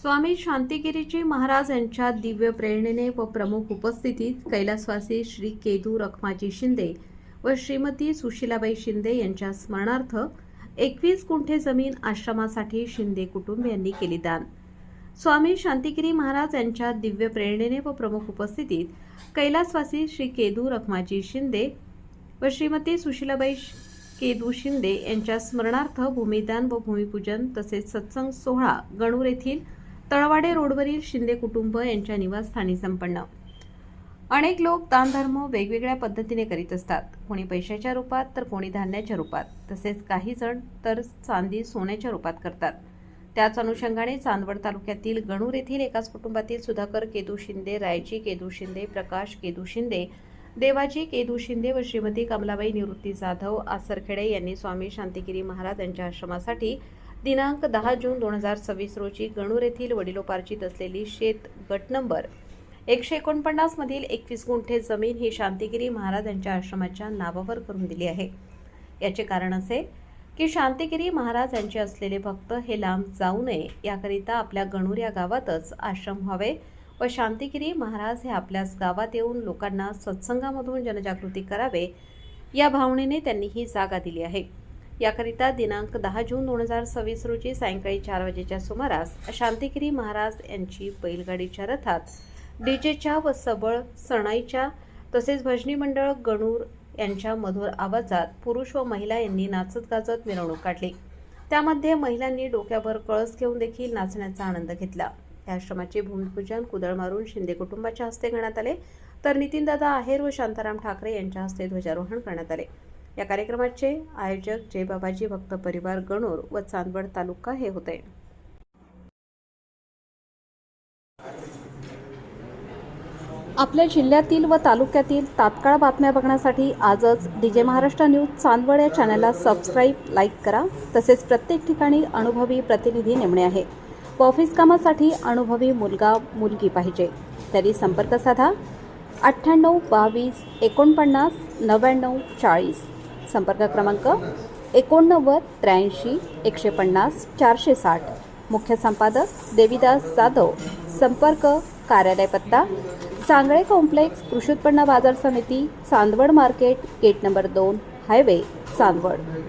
स्वामी शांतिगिरीजी महाराज यांच्या दिव्य प्रेरणेने व प्रमुख उपस्थितीत कैलासवासी श्री केदू रखमाजी शिंदे व श्रीमती सुशीलाबाई शिंदे यांच्या स्मरणार्थ 21 गुंठे जमीन आश्रमासाठी शिंदे कुटुंबियांनी केली दान। स्वामी शांतिगिरी महाराज यांच्या दिव्य प्रेरणेने व प्रमुख उपस्थितीत कैलासवासी श्री केदू रखमाजी शिंदे व श्रीमती सुशीलाबाई केदू शिंदे यांच्या स्मरणार्थ भूमिदान व भूमिपूजन तसेच सत्संग सोहळा गणूर येथील तळवाडे रोडवरील शिंदे कुटुंब यांच्या निवासस्थानी संपन्न। अनेक लोक दानधर्म वेगवेगळ्या पद्धतीने करीत असतात, कोणी पैशाच्या रूपात तर कोणी धान्याच्या रूपात, तसेच काही जण तर चांदी सोन्याच्या रूपात करतात। त्याच अनुषंगाने चांदवड तालुक्यातील गणूर येथील एकाच कुटुंबातील सुधाकर केदू शिंदे, रायजी केदू शिंदे, प्रकाश केदू शिंदे, देवाजी केदू शिंदे व श्रीमती कमलाबाई निवृत्ती जाधव आसरखेडे यांनी स्वामी शांतिगिरी महाराज यांच्या आश्रमासाठी दिनांक 10 जून 2026 रोजी गणूर येथील वडिलोपार्जित असलेली शेत गट नंबर 149 मधील 21 गुंठे जमीन ही शांतिगिरी महाराज यांच्या आश्रमाच्या नावावर करून दिली आहे। याचे कारण असे की शांतिगिरी महाराज यांचे असलेले भक्त हे लांब जाऊ नये याकरिता आपल्या गणूर या गावातच आश्रम व्हावे व शांतिगिरी महाराज हे आपल्याच गावात येऊन लोकांना सत्संगामधून जनजागृती करावे या भावनेने त्यांनी ही जागा दिली आहे। याकरिता दिनांक 10 जून 2026 रोजी सायंकाळी 4 वाजेच्या सुमारास शांतिगिरी महाराज यांची बैलगाडीच्या रथात डीजेच्या व सबळ सणाईच्या तसेच भजनी मंडळ गणूर यांच्या मधुर आवाजात पुरुष व महिला यांनी नाचत गाजत मिरवणूक काढली। त्यामध्ये महिलांनी डोक्यावर कळस घेऊन देखील नाचण्याचा आनंद घेतला। या आश्रमाचे भूमिपूजन कुदळ मारून शिंदे कुटुंबाच्या हस्ते करण्यात आले, तर नितीनदादा आहेर व शांताराम ठाकरे यांच्या हस्ते ध्वजारोहण करण्यात आले। या कार्यक्रमाचे आयोजक जय बाबाजी भक्त परिवार गणूर व चांदवड तालुका हे होते। आपल्या जिल्ह्यातील व तालुक्यातील तात्काळ बातम्या बघण्यासाठी आजच डीजे महाराष्ट्र न्यूज चांदवड या चॅनलला सबस्क्राईब, लाईक करा। तसेच प्रत्येक ठिकाणी अनुभवी प्रतिनिधी नेमणे आहे व ऑफिस कामासाठी अनुभवी मुलगा मुलगी पाहिजे, तरी संपर्क साधा 98 22 49 99 40। संपर्क क्रमांक 89 83 150 460। मुख्य संपादक देविदास जाधव। संपर्क कार्यालय पत्ता सांगळे कॉम्प्लेक्स, कृषी उत्पन्न बाजार समिती, Chandwad market, gate number 2, highway, Chandwad.